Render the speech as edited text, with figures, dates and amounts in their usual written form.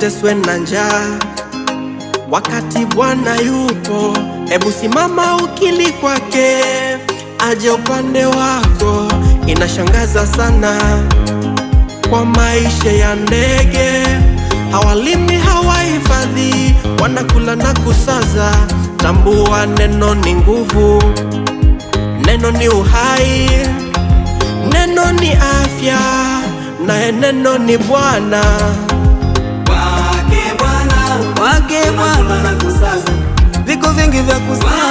uteswe na njaa wakati Bwana yupo. Hebu simama ukili kwake, aje upande wako. Inashangaza sana kwa maisha ya ndege, hawalimi hawahifadhi, wanakula na kusaza. Tambua neno ni nguvu, neno ni uhai, neno ni afya, naye neno ni Bwana. Kwake Bwana viko vingi vya kusaza.